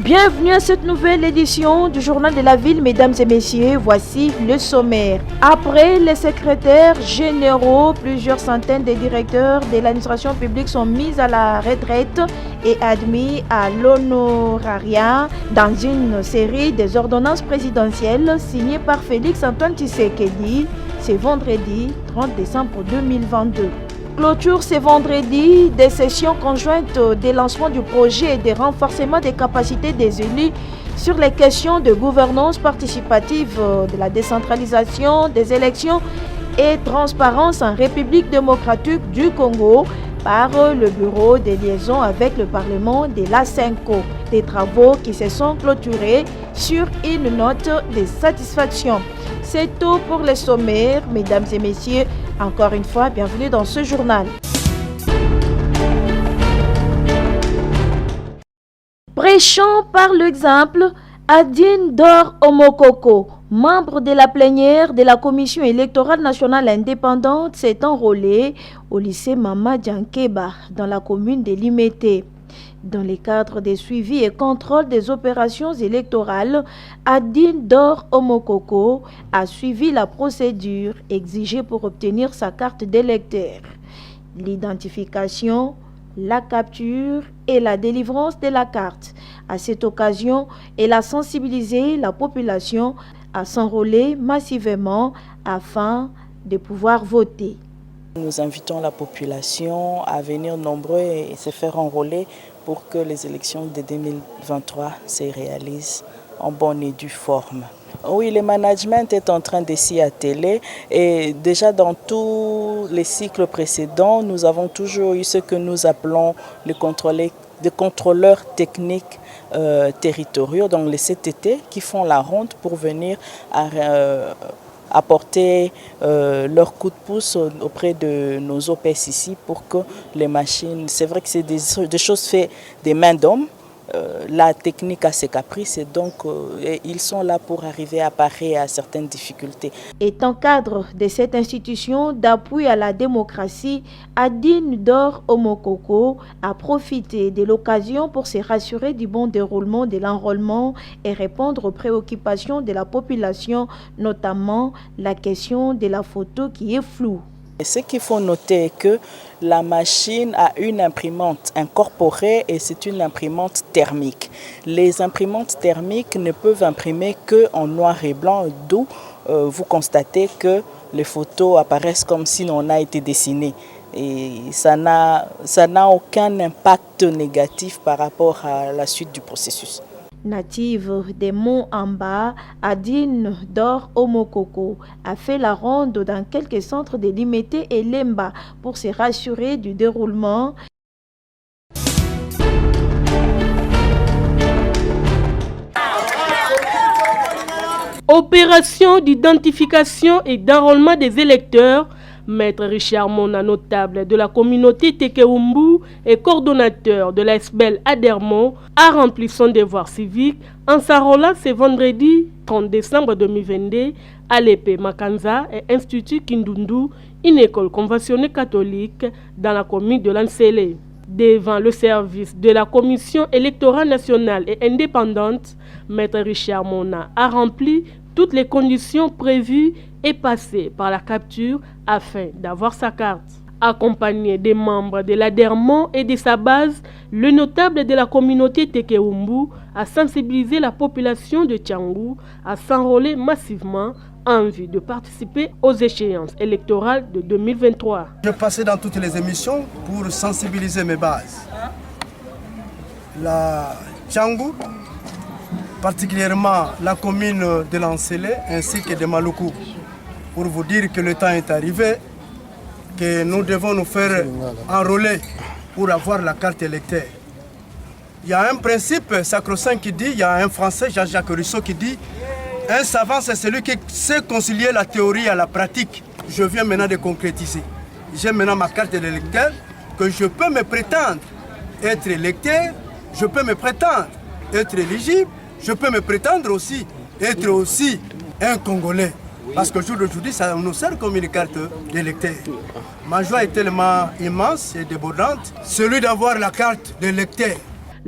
Bienvenue à cette nouvelle édition du Journal de la Ville, mesdames et messieurs. Voici le sommaire. Après les secrétaires généraux, plusieurs centaines de directeurs de l'administration publique sont mis à la retraite et admis à l'honorariat dans une série des ordonnances présidentielles signées par Félix Antoine Tshisekedi. C'est vendredi 30 décembre 2022. Clôture ce vendredi des sessions conjointes de lancement du projet et de renforcement des capacités des élus sur les questions de gouvernance participative, de la décentralisation des élections et transparence en République démocratique du Congo par le Bureau des liaisons avec le Parlement de l'ASENCO. Des travaux qui se sont clôturés sur une note de satisfaction. C'est tout pour les sommaires, mesdames et messieurs. Encore une fois, bienvenue dans ce journal. Prêchant par l'exemple, Adine Dor Omokoko, membre de la plénière de la Commission électorale nationale indépendante, s'est enrôlé au lycée Mama Djankeba dans la commune de Limete. Dans le cadre des suivis et contrôles des opérations électorales, Adine Dor Omokoko a suivi la procédure exigée pour obtenir sa carte d'électeur. L'identification, la capture et la délivrance de la carte. À cette occasion, elle a sensibilisé la population à s'enrôler massivement afin de pouvoir voter. Nous invitons la population à venir nombreux et se faire enrôler pour que les élections de 2023 se réalisent en bonne et due forme. Oui, le management est en train de s'y atteler et déjà dans tous les cycles précédents, nous avons toujours eu ce que nous appelons les contrôleurs techniques territoriaux, donc les CTT, qui font la ronde pour venir apporter leur coup de pouce auprès de nos OPS ici pour que les machines, c'est vrai que c'est des choses faites des mains d'hommes, la technique a ses caprices et donc ils sont là pour arriver à parer à certaines difficultés. Étant cadre de cette institution d'appui à la démocratie, Adine Dor Omokoko a profité de l'occasion pour se rassurer du bon déroulement de l'enrôlement et répondre aux préoccupations de la population, notamment la question de la photo qui est floue. Ce qu'il faut noter est que la machine a une imprimante incorporée et c'est une imprimante thermique. Les imprimantes thermiques ne peuvent imprimer qu'en noir et blanc, d'où vous constatez que les photos apparaissent comme si on a été dessiné. Et ça n'a aucun impact négatif par rapport à la suite du processus. Native des monts Amba, Adine Dor Omokoko a fait la ronde dans quelques centres de Limete et Lemba pour se rassurer du déroulement. Opération d'identification et d'enrôlement des électeurs. Maître Richard Mona, notable de la communauté Tekewumbu et coordonnateur de la SBEL Adermo, a rempli son devoir civique en s'enrôlant ce vendredi 30 décembre 2022 à l'épée Makanza et Institut Kindundu, une école conventionnée catholique dans la commune de Lansele. Devant le service de la Commission électorale nationale et indépendante, Maître Richard Mona a rempli toutes les conditions prévues et passé par la capture afin d'avoir sa carte. Accompagné des membres de l'Adermo et de sa base, le notable de la communauté Tekewumbu a sensibilisé la population de Tiangou à s'enrôler massivement en vue de participer aux échéances électorales de 2023. Je passais dans toutes les émissions pour sensibiliser mes bases. La Tiangou, particulièrement la commune de Lansele ainsi que de Maluku, pour vous dire que le temps est arrivé, que nous devons nous faire enrôler pour avoir la carte électeur. Il y a un principe sacro-saint qui dit, il y a un Français, Jean-Jacques Rousseau, qui dit « Un savant, c'est celui qui sait concilier la théorie à la pratique. » Je viens maintenant de concrétiser. J'ai maintenant ma carte d'électeur, que je peux me prétendre être électeur, je peux me prétendre être éligible, je peux me prétendre aussi être aussi un Congolais. Parce que le jour d'aujourd'hui, ça nous sert comme une carte d'électeur. Ma joie est tellement immense et débordante, celui d'avoir la carte d'électeur.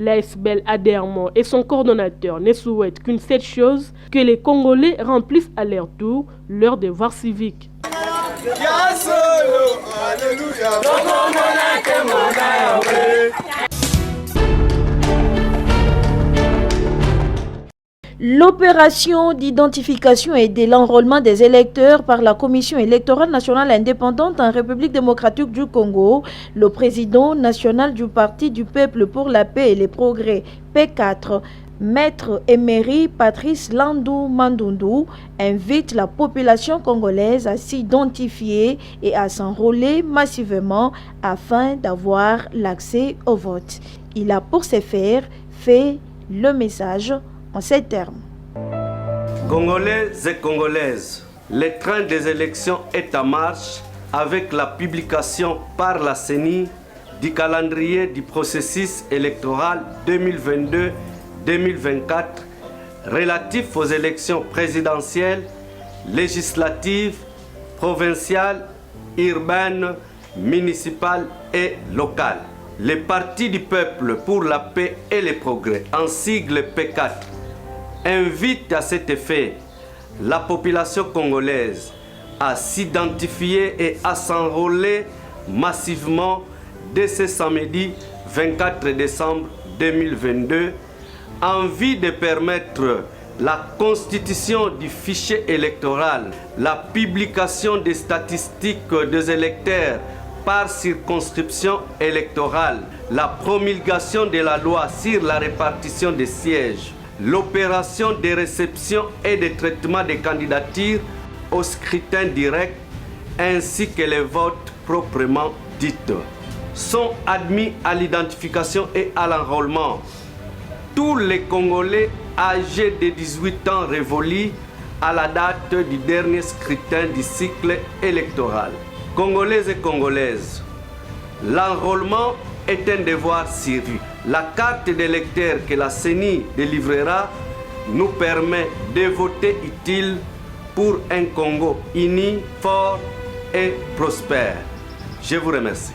L'ASBEL Adermont et son coordonnateur ne souhaitent qu'une seule chose, que les Congolais remplissent à leur tour leur devoir civique. L'opération d'identification et de l'enrôlement des électeurs par la Commission électorale nationale indépendante en République démocratique du Congo, le président national du Parti du peuple pour la paix et les progrès, P4, Maître émérite Patrice Landou Mandundu, invite la population congolaise à s'identifier et à s'enrôler massivement afin d'avoir l'accès au vote. Il a pour ce faire fait le message en ces termes. Congolais et Congolaises, le train des élections est en marche avec la publication par la CENI du calendrier du processus électoral 2022-2024 relatif aux élections présidentielles, législatives, provinciales, urbaines, municipales et locales. Les partis du peuple pour la paix et le progrès, en sigle P4, invite à cet effet la population congolaise à s'identifier et à s'enrôler massivement dès ce samedi 24 décembre 2022 en vue de permettre la constitution du fichier électoral, la publication des statistiques des électeurs par circonscription électorale, la promulgation de la loi sur la répartition des sièges, l'opération de réception et de traitement des candidatures au scrutin direct ainsi que les votes proprement dites sont admis à l'identification et à l'enrôlement tous les Congolais âgés de 18 ans révolus à la date du dernier scrutin du cycle électoral. Congolais et Congolaises, l'enrôlement est un devoir sérieux. La carte d'électeur que la CENI délivrera nous permet de voter utile pour un Congo uni, fort et prospère. Je vous remercie.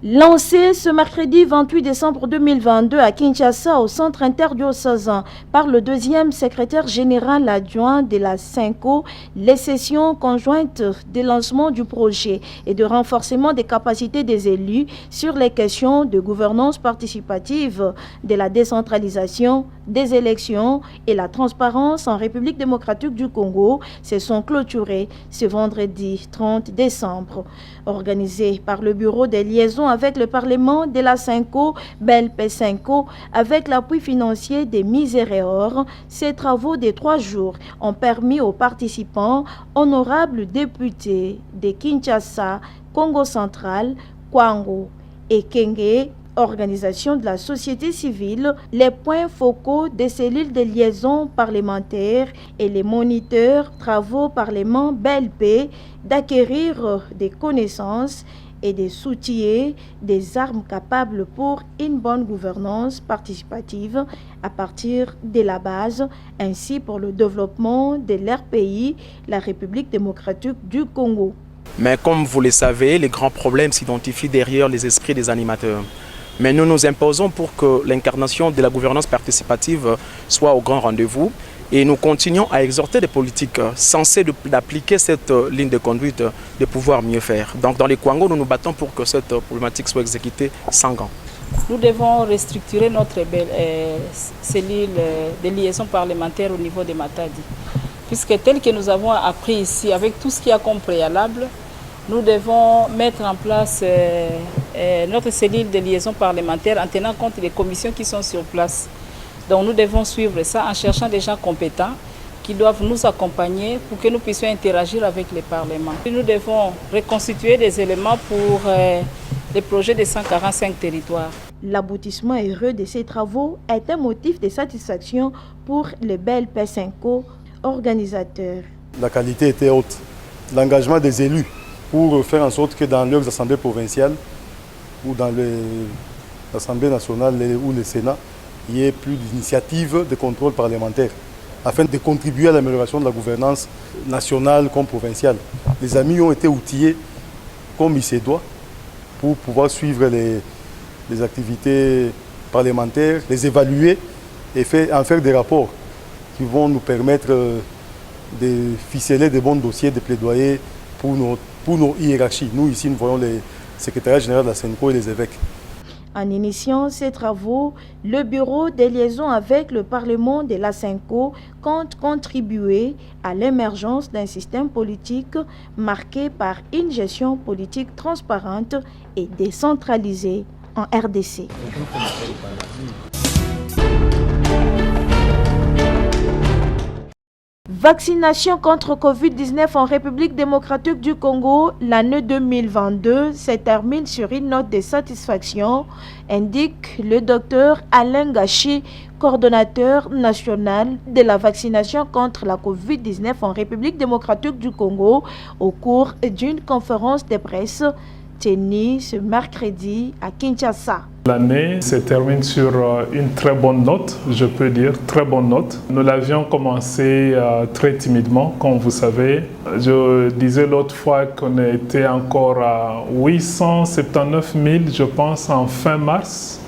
Lancé ce mercredi 28 décembre 2022 à Kinshasa au centre interdiocésain par le deuxième secrétaire général adjoint de la CENCO, les sessions conjointes de lancement du projet et de renforcement des capacités des élus sur les questions de gouvernance participative, de la décentralisation, des élections et la transparence en République démocratique du Congo se sont clôturées ce vendredi 30 décembre. Organisé par le Bureau des liaisons avec le Parlement de la CENCO, BELP5, avec l'appui financier des Miséréores, ces travaux de 3 jours ont permis aux participants, honorables députés de Kinshasa, Congo central, Kwango et Kenge, organisation de la société civile, les points focaux des cellules de liaison parlementaires et les moniteurs travaux parlement BELP d'acquérir des connaissances et de s'outiller des armes capables pour une bonne gouvernance participative à partir de la base, ainsi pour le développement de leur pays, la République démocratique du Congo. Mais comme vous le savez, les grands problèmes s'identifient derrière les esprits des animateurs. Mais nous nous imposons pour que l'incarnation de la gouvernance participative soit au grand rendez-vous et nous continuons à exhorter les politiques censés d'appliquer cette ligne de conduite de pouvoir mieux faire. Donc dans les Kwango, nous nous battons pour que cette problématique soit exécutée sans gants. Nous devons restructurer notre cellule de liaison parlementaire au niveau de Matadi. Puisque tel que nous avons appris ici, avec tout ce qu'il y a comme préalable, nous devons mettre en place notre cellule de liaison parlementaire en tenant compte des commissions qui sont sur place. Donc nous devons suivre ça en cherchant des gens compétents qui doivent nous accompagner pour que nous puissions interagir avec les parlements. Nous devons reconstituer des éléments pour les projets de 145 territoires. L'aboutissement heureux de ces travaux est un motif de satisfaction pour le BELP5 organisateur. La qualité était haute. L'engagement des élus pour faire en sorte que dans leurs assemblées provinciales ou dans l'Assemblée nationale ou le Sénat, il y ait plus d'initiatives de contrôle parlementaire afin de contribuer à l'amélioration de la gouvernance nationale comme provinciale. Les amis ont été outillés comme il se doit pour pouvoir suivre les activités parlementaires, les évaluer et en faire des rapports qui vont nous permettre de ficeler des bons dossiers de plaidoyer pour nos hiérarchies. Nous, ici, nous voyons les secrétariats généraux de la SENCO et les évêques. En initiant ces travaux, le Bureau des liaisons avec le Parlement de la SENCO compte contribuer à l'émergence d'un système politique marqué par une gestion politique transparente et décentralisée en RDC. Vaccination contre Covid-19 en République démocratique du Congo, l'année 2022 se termine sur une note de satisfaction, indique le docteur Alain Gachi, coordonnateur national de la vaccination contre la Covid-19 en République démocratique du Congo, au cours d'une conférence de presse tenue ce mercredi à Kinshasa. L'année se termine sur une très bonne note, je peux dire, très bonne note. Nous l'avions commencé très timidement, comme vous savez. Je disais l'autre fois qu'on était encore à 879 000, je pense, en fin mars.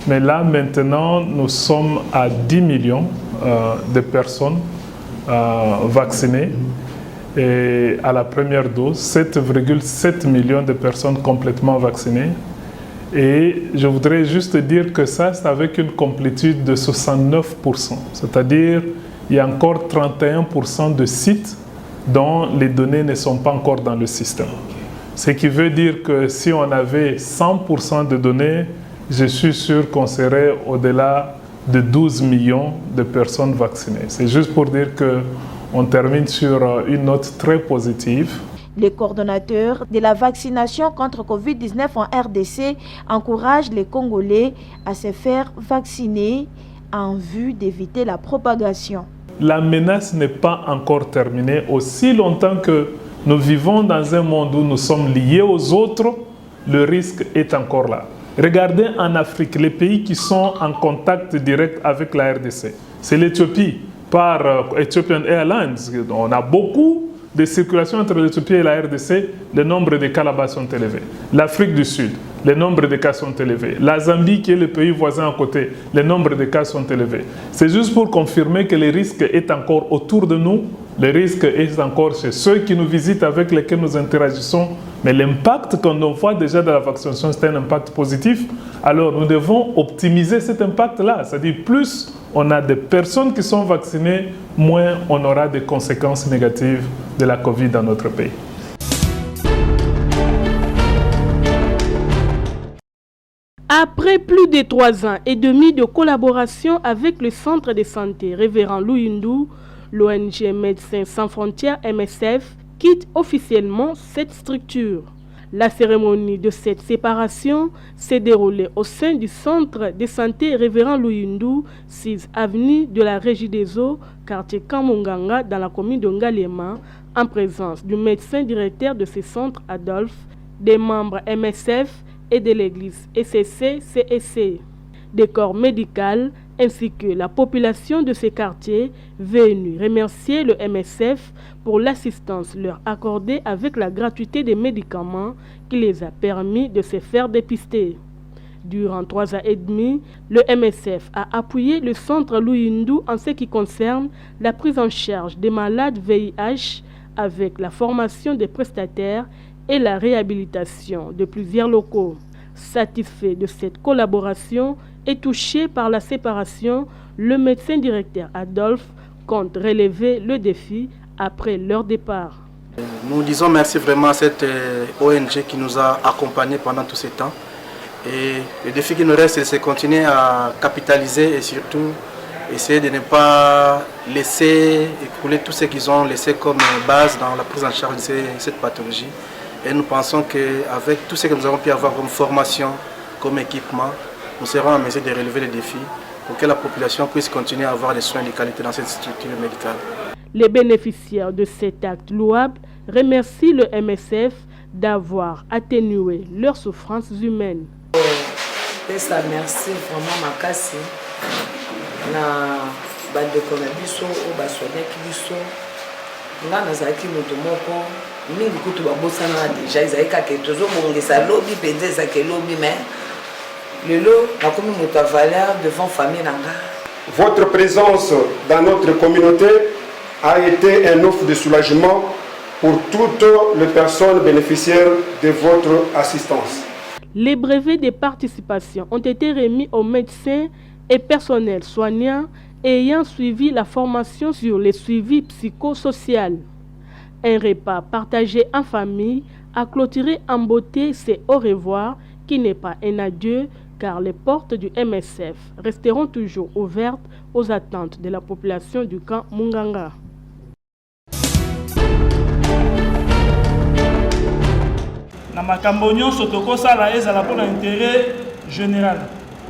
Mais là, maintenant, nous sommes à 10 millions de personnes vaccinées. Et à la première dose, 7,7 millions de personnes complètement vaccinées. Et je voudrais juste dire que ça, c'est avec une complétude de 69%. C'est-à-dire, il y a encore 31% de sites dont les données ne sont pas encore dans le système. Ce qui veut dire que si on avait 100% de données, je suis sûr qu'on serait au-delà de 12 millions de personnes vaccinées. C'est juste pour dire qu'on termine sur une note très positive. Les coordonnateurs de la vaccination contre Covid-19 en RDC encouragent les Congolais à se faire vacciner en vue d'éviter la propagation. La menace n'est pas encore terminée. Aussi longtemps que nous vivons dans un monde où nous sommes liés aux autres, le risque est encore là. Regardez en Afrique, les pays qui sont en contact direct avec la RDC. C'est l'Éthiopie, par Ethiopian Airlines. On a beaucoup de circulation entre l'Éthiopie et la RDC, le nombre de cas là-bas sont élevés. L'Afrique du Sud, le nombre de cas sont élevés. La Zambie, qui est le pays voisin à côté, le nombre de cas sont élevés. C'est juste pour confirmer que le risque est encore autour de nous, le risque est encore chez ceux qui nous visitent, avec lesquels nous interagissons, mais l'impact qu'on voit déjà de la vaccination, c'est un impact positif. Alors nous devons optimiser cet impact-là, c'est-à-dire plus on a des personnes qui sont vaccinées, moins on aura des conséquences négatives de la Covid dans notre pays. Après plus de 3 ans et demi de collaboration avec le Centre de santé Révérend Luyundu, l'ONG Médecins Sans Frontières MSF quitte officiellement cette structure. La cérémonie de cette séparation s'est déroulée au sein du Centre de santé Révérend Luyundu, 6 avenue de la Régie des Eaux, quartier Kamunganga, dans la commune de Ngalema, en présence du médecin directeur de ce centre, Adolphe, des membres MSF et de l'église ECC-CEC, des corps médicaux ainsi que la population de ces quartiers venus remercier le MSF pour l'assistance leur accordée avec la gratuité des médicaments qui les a permis de se faire dépister. Durant 3 ans et demi, le MSF a appuyé le centre Luyundu en ce qui concerne la prise en charge des malades VIH avec la formation des prestataires et la réhabilitation de plusieurs locaux. Satisfait de cette collaboration et touché par la séparation, le médecin directeur Adolphe compte relever le défi après leur départ. Nous disons merci vraiment à cette ONG qui nous a accompagnés pendant tout ce temps. Et le défi qui nous reste, c'est de continuer à capitaliser et surtout essayer de ne pas laisser écouler tout ce qu'ils ont laissé comme base dans la prise en charge de cette pathologie. Et nous pensons qu'avec tout ce que nous avons pu avoir comme formation, comme équipement, nous serons en mesure de relever les défis pour que la population puisse continuer à avoir des soins de qualité dans cette structure médicale. Les bénéficiaires de cet acte louable remercient le MSF d'avoir atténué leurs souffrances humaines. Merci vraiment makasi na bandeko na biso o basonaki biso nga nazalaki moto moko mingi kutu babosana déjà ezali kaka tozobongisa lobi mpenza ezalaka elobi mais lelo nakomi moto ya valeur devant famille na nga. Votre présence dans notre communauté a été un offre de soulagement pour toutes les personnes bénéficiaires de votre assistance. Les brevets de participation ont été remis aux médecins et personnels soignants ayant suivi la formation sur le suivi psychosocial. Un repas partagé en famille a clôturé en beauté ce au revoir qui n'est pas un adieu car les portes du MSF resteront toujours ouvertes aux attentes de la population du camp Munganga.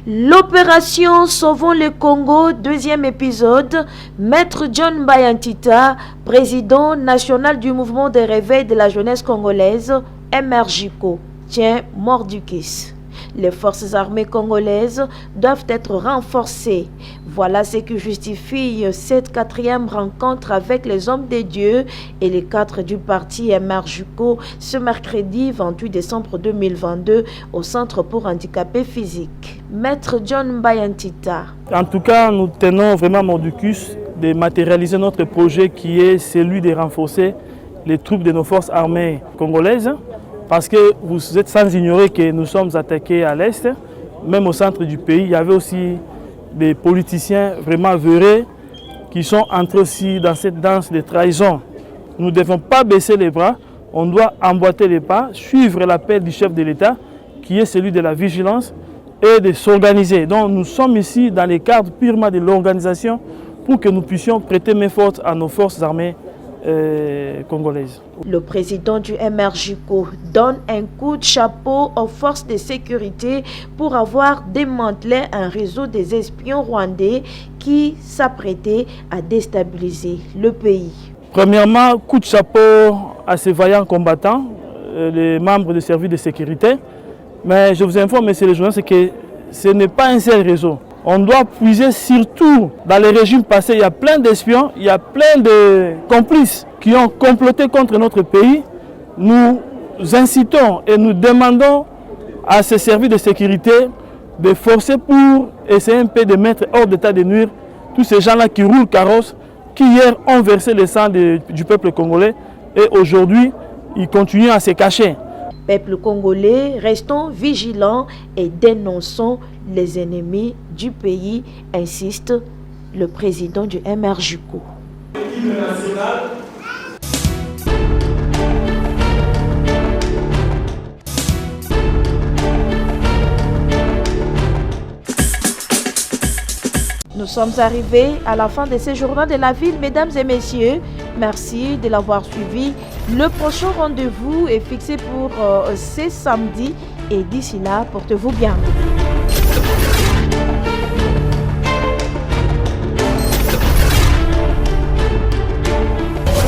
L'opération Sauvons le Congo, deuxième épisode, Maître John Bayantita, président national du mouvement de réveil de la jeunesse congolaise, MRJCO, tient mort du kiss. Les forces armées congolaises doivent être renforcées. Voilà ce qui justifie cette quatrième rencontre avec les hommes de Dieu et les cadres du parti MRJCO ce mercredi 28 décembre 2022 au Centre pour handicapés physiques. Maître John Bayantita. En tout cas, nous tenons vraiment mordicus de matérialiser notre projet qui est celui de renforcer les troupes de nos forces armées congolaises. Parce que vous êtes sans ignorer que nous sommes attaqués à l'Est, même au centre du pays. Il y avait aussi des politiciens vraiment véreux qui sont entrés aussi dans cette danse de trahison. Nous ne devons pas baisser les bras, on doit emboîter les pas, suivre l'appel du chef de l'État qui est celui de la vigilance et de s'organiser. Donc nous sommes ici dans le cadre purement de l'organisation pour que nous puissions prêter main forte à nos forces armées congolaises. Le président du MRJCO donne un coup de chapeau aux forces de sécurité pour avoir démantelé un réseau des espions rwandais qui s'apprêtait à déstabiliser le pays. Premièrement, coup de chapeau à ces vaillants combattants, les membres du service de sécurité. Mais je vous informe, messieurs les journalistes, que ce n'est pas un seul réseau. On doit puiser surtout dans les régimes passés. Il y a plein d'espions, il y a plein de complices qui ont comploté contre notre pays. Nous incitons et nous demandons à ces services de sécurité de forcer pour essayer un peu de mettre hors d'état de nuire tous ces gens-là qui roulent carrosse, qui hier ont versé le sang du peuple congolais et aujourd'hui ils continuent à se cacher. Peuple congolais, restons vigilants et dénonçons les ennemis du pays, insiste le président du MRJCO. Nous sommes arrivés à la fin de ce journal de la ville, mesdames et messieurs. Merci de l'avoir suivi. Le prochain rendez-vous est fixé pour ce samedi et d'ici là, portez-vous bien.